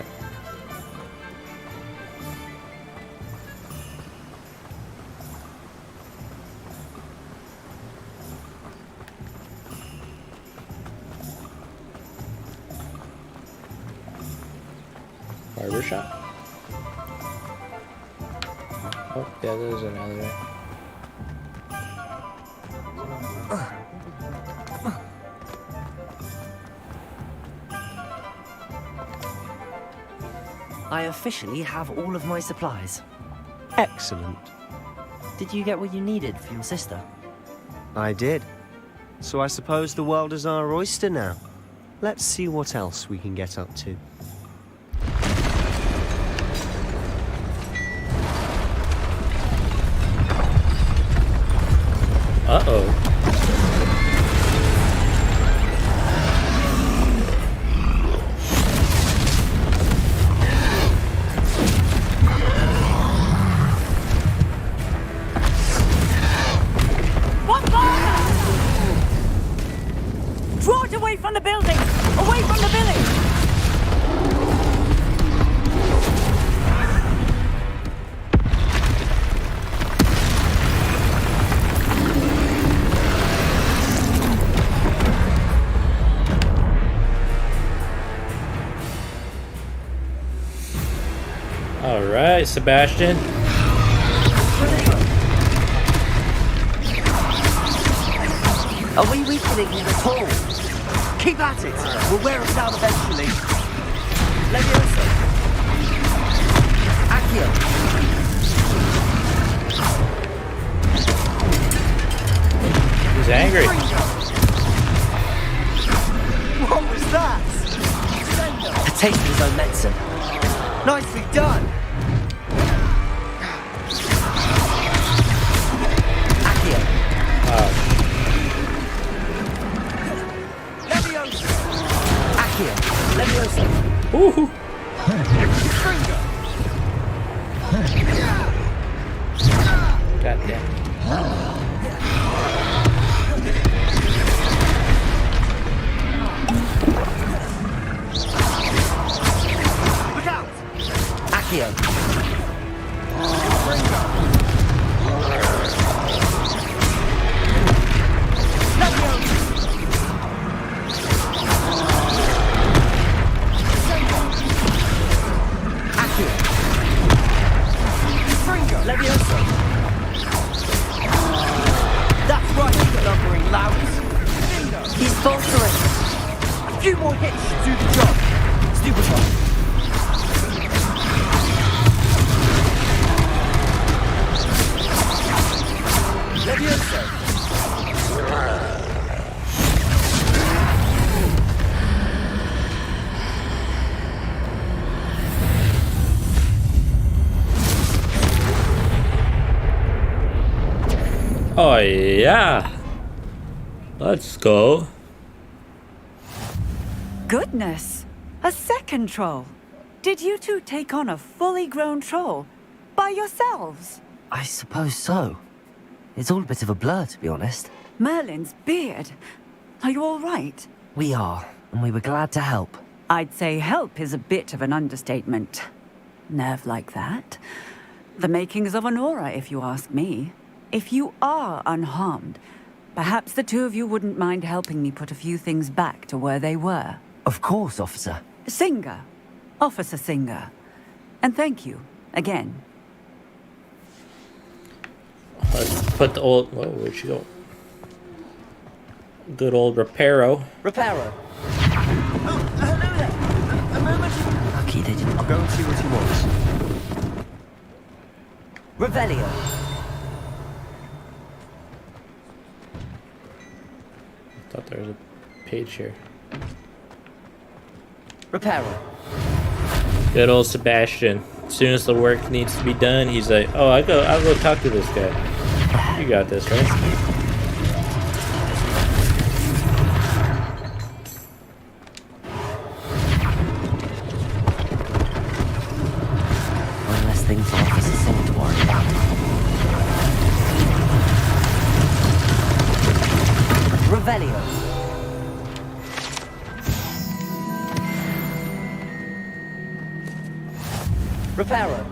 S1: Barber shop. Oh, yeah, there's another way.
S3: I officially have all of my supplies.
S5: Excellent.
S3: Did you get what you needed for your sister?
S5: I did. So I suppose the world is our oyster now. Let's see what else we can get up to.
S1: Uh-oh.
S20: Draw it away from the building! Away from the village!
S1: All right, Sebastian.
S3: Are we weakening him at all? Keep at it. We'll wear him down eventually. Leviosa. Accio.
S1: He's angry.
S3: What was that? A taste of his own medicine. Nicely done. Accio.
S1: Oh.
S3: Leviosa. Accio. Leviosa.
S1: Woohoo. God damn.
S3: Look out! Accio. Leviosa. That's right, you lumbering louts. He's faltering. A few more hits should do the job. Stupid one. Leviosa.
S1: Oh yeah. Let's go.
S20: Goodness! A second troll! Did you two take on a fully grown troll? By yourselves?
S3: I suppose so. It's all a bit of a blur, to be honest.
S20: Merlin's beard. Are you all right?
S3: We are, and we were glad to help.
S20: I'd say help is a bit of an understatement. Nerve like that. The makings of an aura, if you ask me. If you are unharmed, perhaps the two of you wouldn't mind helping me put a few things back to where they were.
S3: Of course, officer.
S20: Singer, Officer Singer. And thank you, again.
S1: Let's put the old... Whoa, where'd she go? Good old Reparo.
S3: Reparo.
S21: Lucky they didn't.
S5: I'll go and see what he wants.
S3: Revelio.
S1: I thought there was a page here.
S3: Reparo.
S1: Good old Sebastian. As soon as the work needs to be done, he's like, "Oh, I'll go talk to this guy. You got this, right?"
S21: One less thing for Officer Singer to worry about.
S3: Revelio. Reparo.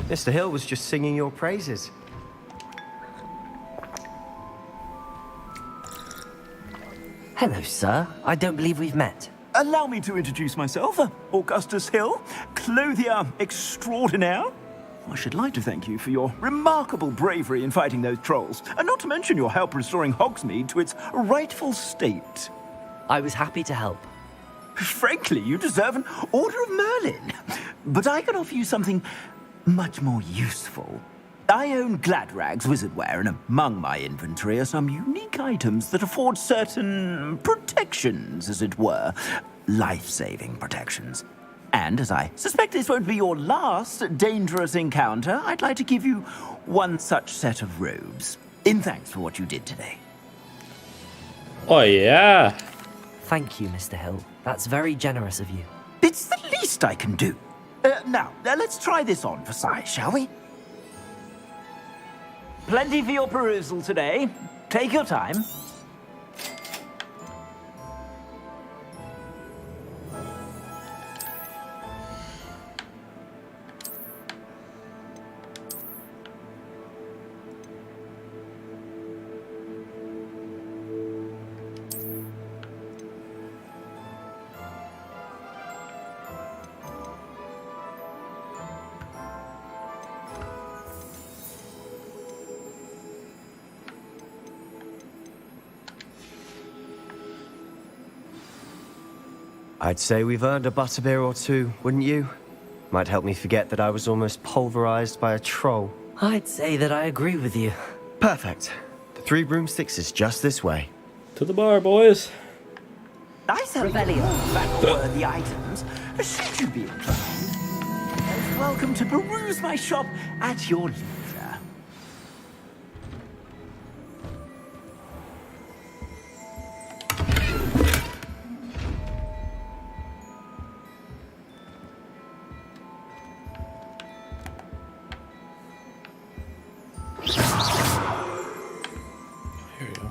S5: Mr. Hill was just singing your praises.
S21: Hello, sir. I don't believe we've met.
S22: Allow me to introduce myself, Augustus Hill, clothier extraordinaire. I should like to thank you for your remarkable bravery in fighting those trolls, and not to mention your help restoring Hogsmeade to its rightful state.
S21: I was happy to help.
S22: Frankly, you deserve an Order of Merlin. But I can offer you something much more useful. I own Gladrag's wizardware, and among my inventory are some unique items that afford certain protections, as it were. Life-saving protections. And as I suspect this won't be your last dangerous encounter, I'd like to give you one such set of robes, in thanks for what you did today.
S1: Oh, yeah.
S21: Thank you, Mr. Hill. That's very generous of you.
S22: It's the least I can do. Now, let's try this on for size, shall we? Plenty for your perusal today. Take your time.
S5: I'd say we've earned a butterbeer or two, wouldn't you? Might help me forget that I was almost pulverized by a troll.
S21: I'd say that I agree with you.
S5: Perfect. The 3 broomsticks is just this way.
S1: To the bar, boys.
S22: I sell value-worthy items. Should you be inclined, welcome to peruse my shop at your leisure.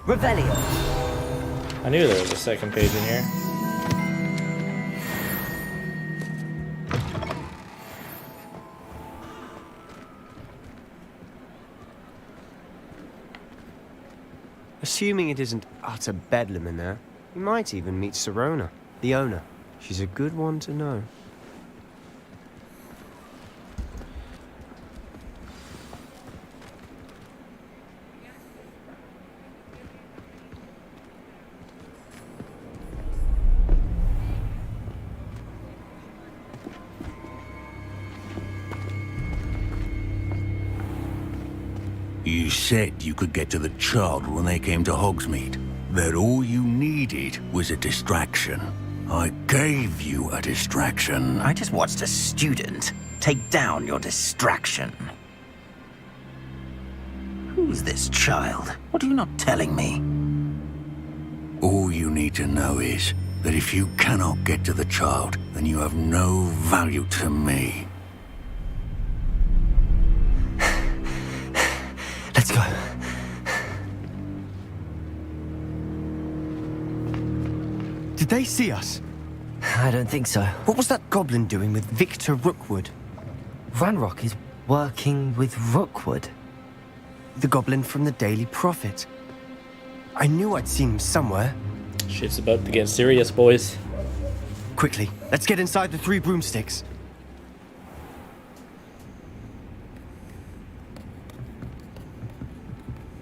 S3: Revelio.
S1: I knew there was a second page in here.
S5: Assuming it isn't utter bedlam in there, you might even meet Sirona, the owner. She's a good one to know.
S23: You said you could get to the child when they came to Hogsmeade. That all you needed was a distraction. I gave you a distraction.
S14: I just watched a student take down your distraction. Who's this child? What are you not telling me?
S23: All you need to know is that if you cannot get to the child, then you have no value to me.
S5: Let's go. Did they see us?
S21: I don't think so.
S5: What was that goblin doing with Victor Rookwood?
S21: Ranrock is working with Rookwood.
S5: The goblin from the Daily Prophet. I knew I'd seen him somewhere.
S1: Shit's about to get serious, boys.
S5: Quickly, let's get inside the 3 broomsticks.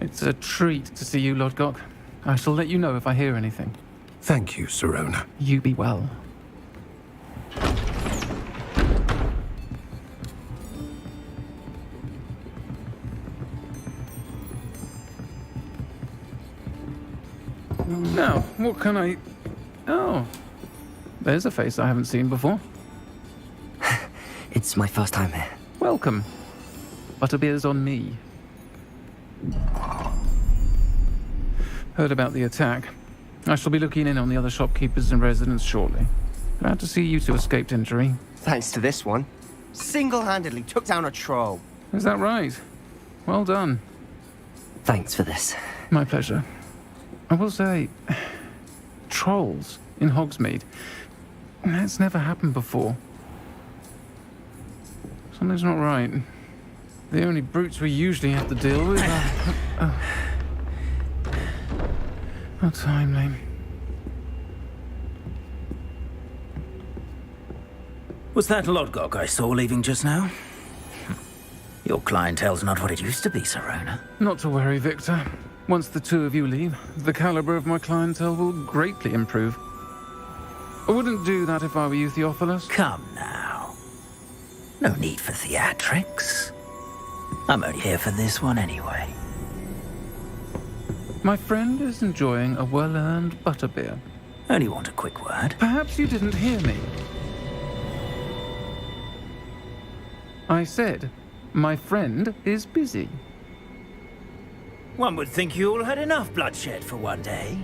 S4: It's a treat to see you, Lodgok. I shall let you know if I hear anything.
S18: Thank you, Sirona.
S4: You be well. Now, what can I... Oh, there's a face I haven't seen before.
S21: It's my first time here.
S4: Welcome. Butterbeer's on me. Heard about the attack. I shall be looking in on the other shopkeepers and residents shortly. Glad to see you two escaped injury.
S5: Thanks to this one. Single-handedly took down a troll.
S4: Is that right? Well done.
S21: Thanks for this.
S4: My pleasure. I will say, trolls in Hogsmeade. That's never happened before. Something's not right. The only brutes we usually have to deal with are... How timely.
S22: Was that Lodgok I saw leaving just now? Your clientele's not what it used to be, Sirona.
S4: Not to worry, Victor. Once the 2 of you leave, the caliber of my clientele will greatly improve. I wouldn't do that if I were you, Theophilus.
S22: Come now. No need for theatrics. I'm only here for this one anyway.
S4: My friend is enjoying a well-earned butterbeer.
S22: Only want a quick word.
S4: Perhaps you didn't hear me. I said, my friend is busy.
S22: One would think you all had enough bloodshed for one day.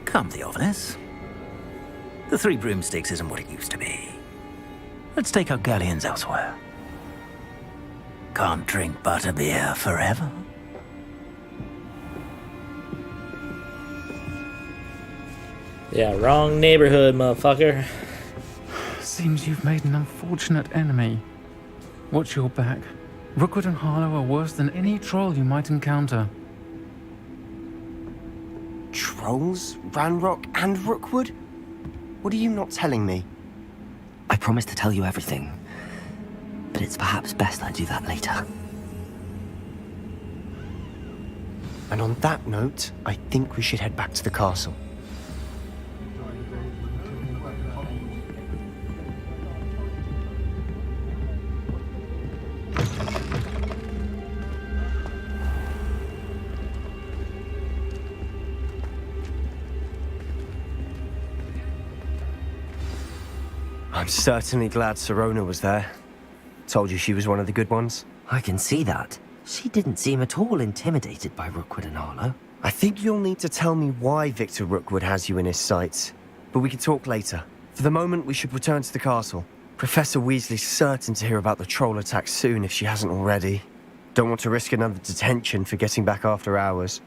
S22: Come, Theophilus. The 3 broomsticks isn't what it used to be. Let's take our galleons elsewhere. Can't drink butterbeer forever.
S1: Yeah, wrong neighborhood, motherfucker.
S4: Seems you've made an unfortunate enemy. Watch your back. Rookwood and Harlow are worse than any troll you might encounter.
S5: Trolls? Ranrock and Rookwood? What are you not telling me?
S21: I promise to tell you everything, but it's perhaps best I do that later.
S5: And on that note, I think we should head back to the castle. I'm certainly glad Sirona was there. Told you she was one of the good ones.
S21: I can see that. She didn't seem at all intimidated by Rookwood and Harlow.
S5: I think you'll need to tell me why Victor Rookwood has you in his sights. But we can talk later. For the moment, we should return to the castle. Professor Weasley's certain to hear about the troll attack soon if she hasn't already. Don't want to risk another detention for getting back after hours.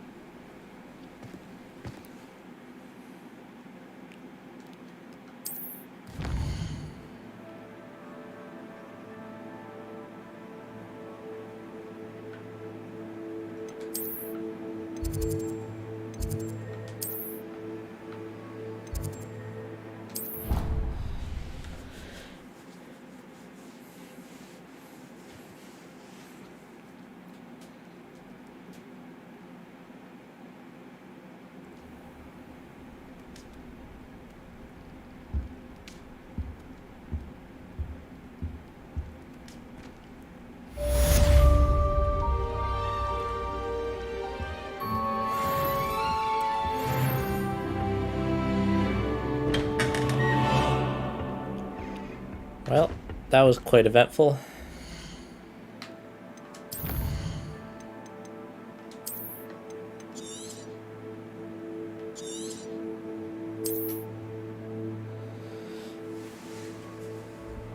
S1: Well, that was quite eventful.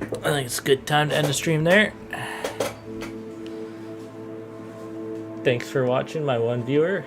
S1: I think it's a good time to end the stream there. thanks for watching, my one viewer.